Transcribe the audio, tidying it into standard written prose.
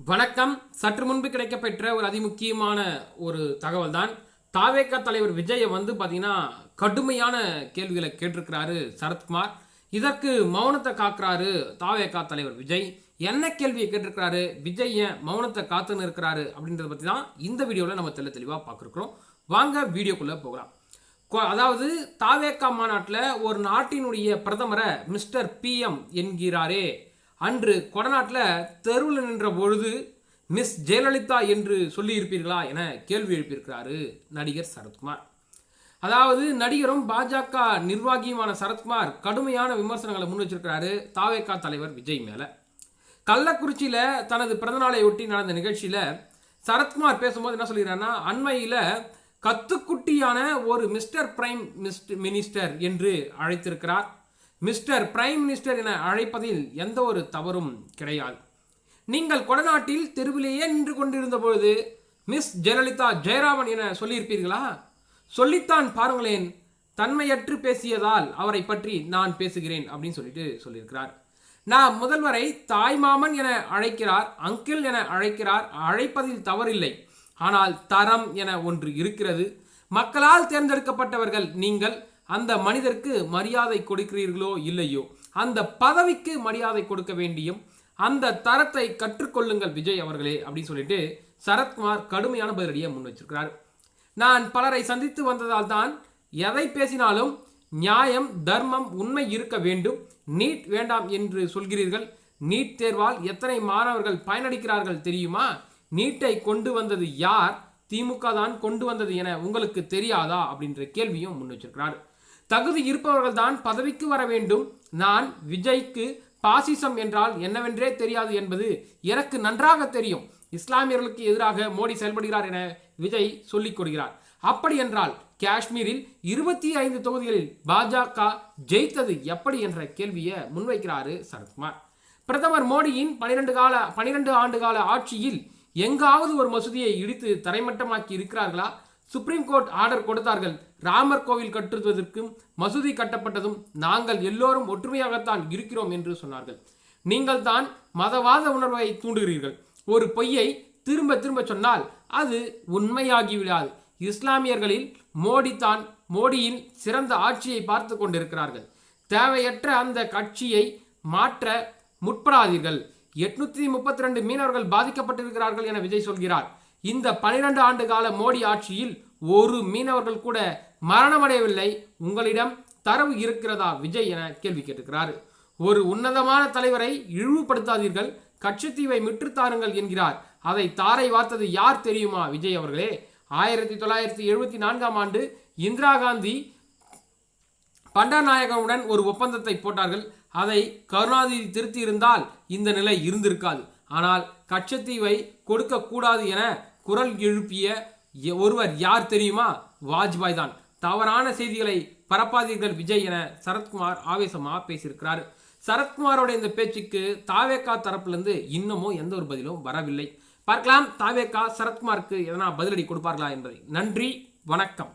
வணக்கம். சற்று முன்பு கிடைக்கப்பெற்ற ஒரு அதிமுக்கியமான ஒரு தகவல் தான். தாவேகா தலைவர் விஜயை பாத்தீங்கன்னா கடுமையான கேள்விகளை கேட்டிருக்கிறாரு சரத்குமார். இதற்கு மௌனத்தை காக்குறாரு தாவேகா தலைவர் விஜய். என்ன கேள்வியை கேட்டிருக்கிறாரு, விஜய் ஏன் மௌனத்தை காத்துன்னு இருக்கிறாரு அப்படின்றத பத்தி தான் இந்த வீடியோவில் நம்ம தெளிவா பார்க்கிறோம். வாங்க வீடியோக்குள்ள போகலாம். அதாவது தாவேகா மாநாட்டில் ஒரு நாட்டினுடைய பிரதமரை மிஸ்டர் PM என்கிறாரே, அன்று கொடநாட்டில் தெருவில் நின்ற பொழுது மிஸ் ஜெயலலிதா என்று சொல்லி இருப்பீர்களா என கேள்வி எழுப்பியிருக்கிறாரு நடிகர் சரத்குமார். அதாவது நடிகரும் பாஜக நிர்வாகியுமான சரத்குமார் கடுமையான விமர்சனங்களை முன் வச்சிருக்கிறாரு தாவேகா தலைவர் விஜய் மேல. கள்ளக்குறிச்சியில தனது பிறந்தநாளை ஒட்டி நடந்த நிகழ்ச்சியில சரத்குமார் பேசும்போது என்ன சொல்கிறாருன்னா, அண்மையில கத்துக்குட்டியான ஒரு மிஸ்டர் பிரைம் மினிஸ்டர் என்று அழைத்திருக்கிறார். மிஸ்டர் பிரைம் மினிஸ்டர் என அழைப்பதில் எந்த ஒரு தவறும் கிடையாது. நீங்கள் கொடநாட்டில் தெருவிலேயே நின்று கொண்டிருந்த பொழுது மிஸ் ஜெயலலிதா ஜெயராமன் என சொல்லியிருப்பீர்களா? சொல்லித்தான் பாருங்களேன். தன்மையற்று பேசியதால் அவரை பற்றி நான் பேசுகிறேன் அப்படின்னு சொல்லியிருக்கிறார். நான் முதல்வரை தாய்மாமன் என அழைக்கிறார், அங்கிள் என அழைக்கிறார். அழைப்பதில் தவறில்லை. ஆனால் தரம் என ஒன்று இருக்கிறது. மக்களால் தேர்ந்தெடுக்கப்பட்டவர்கள் நீங்கள். அந்த மனிதருக்கு மரியாதை கொடுக்கிறீர்களோ இல்லையோ, அந்த பதவிக்கு மரியாதை கொடுக்க வேண்டியும் அந்த தரத்தை கற்றுக்கொள்ளுங்கள் விஜய் அவர்களே அப்படின்னு சொல்லிட்டு சரத்குமார் கடுமையான பதிலடியை முன் வச்சிருக்கிறார். நான் பலரை சந்தித்து வந்ததால் தான் எதை பேசினாலும் நியாயம், தர்மம், உண்மை இருக்க வேண்டும். நீட் வேண்டாம் என்று சொல்கிறீர்கள். நீட் தேர்வால் எத்தனை மாணவர்கள் பயனளிக்கிறார்கள் தெரியுமா? நீட்டை கொண்டு வந்தது யார்? திமுக தான் கொண்டு வந்தது என உங்களுக்கு தெரியாதா அப்படின்ற கேள்வியும் முன் வச்சிருக்கிறார். தகுதி இருப்பவர்கள் தான் பதவிக்கு வர வேண்டும். நான் விஜய்க்கு பாசிசம் என்றால் என்னவென்றே தெரியாது என்பது எனக்கு நன்றாக தெரியும். இஸ்லாமியர்களுக்கு எதிராக மோடி செயல்படுகிறார் என விஜய் சொல்லிக் கொடுக்கிறார். அப்படி என்றால் காஷ்மீரில் 25 தொகுதிகளில் பாஜக ஜெயித்தது எப்படி என்ற கேள்வியை முன்வைக்கிறாரு சரத்குமார். பிரதமர் மோடியின் 12 ஆண்டு கால ஆட்சியில் எங்காவது ஒரு மசூதியை இடித்து தரைமட்டமாக்கி இருக்கிறார்களா? சுப்ரீம் கோர்ட் ஆர்டர் கொடுத்தார்கள். ராமர் கோவில் கட்டுவதற்கும் மசூதி கட்டப்பட்டதும் நாங்கள் எல்லோரும் ஒற்றுமையாகத்தான் இருக்கிறோம் என்று சொன்னார்கள். நீங்கள் தான் மதவாத உணர்வை தூண்டுகிறீர்கள். ஒரு பொய்யை திரும்ப திரும்ப சொன்னால் அது உண்மையாகிவிடாது. இஸ்லாமியர்களில் மோடியின் சிறந்த ஆட்சியை பார்த்து கொண்டிருக்கிறார்கள். தேவையற்ற அந்த கட்சியை மாற்ற முற்படாதீர்கள். 832 மீனவர்கள் பாதிக்கப்பட்டிருக்கிறார்கள் என விஜய் சொல்கிறார். இந்த 12 ஆண்டு கால மோடி ஆட்சியில் ஒரு மீனவர்கள் கூட மரணமடையவில்லை. உங்களிடம் தரவு இருக்கிறதா விஜய் என கேள்வி கேட்டிருக்கிறார். ஒரு உன்னதமான தலைவரை இழிவுபடுத்தாதீர்கள், கட்சித்தீவை மிற்றுத்தாருங்கள் என்கிறார். அதை தாரை வார்த்தது யார் தெரியுமா விஜய் அவர்களே? 1974 ஆண்டு இந்திரா காந்தி பண்டாநாயகனுடன் ஒரு ஒப்பந்தத்தை போட்டார்கள். அதை கருணாநிதி திருத்தி இருந்தால் இந்த நிலை இருந்திருக்காது. ஆனால் கட்சித்தீவை கொடுக்க கூடாது என குரல் எழுப்பிய ஒருவர் யார் தெரியுமா? வாஜ்பாய் தான். தவறான செய்திகளை பரப்பாதீர்கள் விஜய் என சரத்குமார் ஆவேசமா பேசியிருக்கிறார். சரத்குமாரோட இந்த பேச்சுக்கு தாவேகா தரப்பிலிருந்து இன்னமும் எந்த ஒரு பதிலும் வரவில்லை. பார்க்கலாம் தாவேகா சரத்குமாருக்கு எதனா பதிலடி கொடுப்பார்களா என்பதை. நன்றி, வணக்கம்.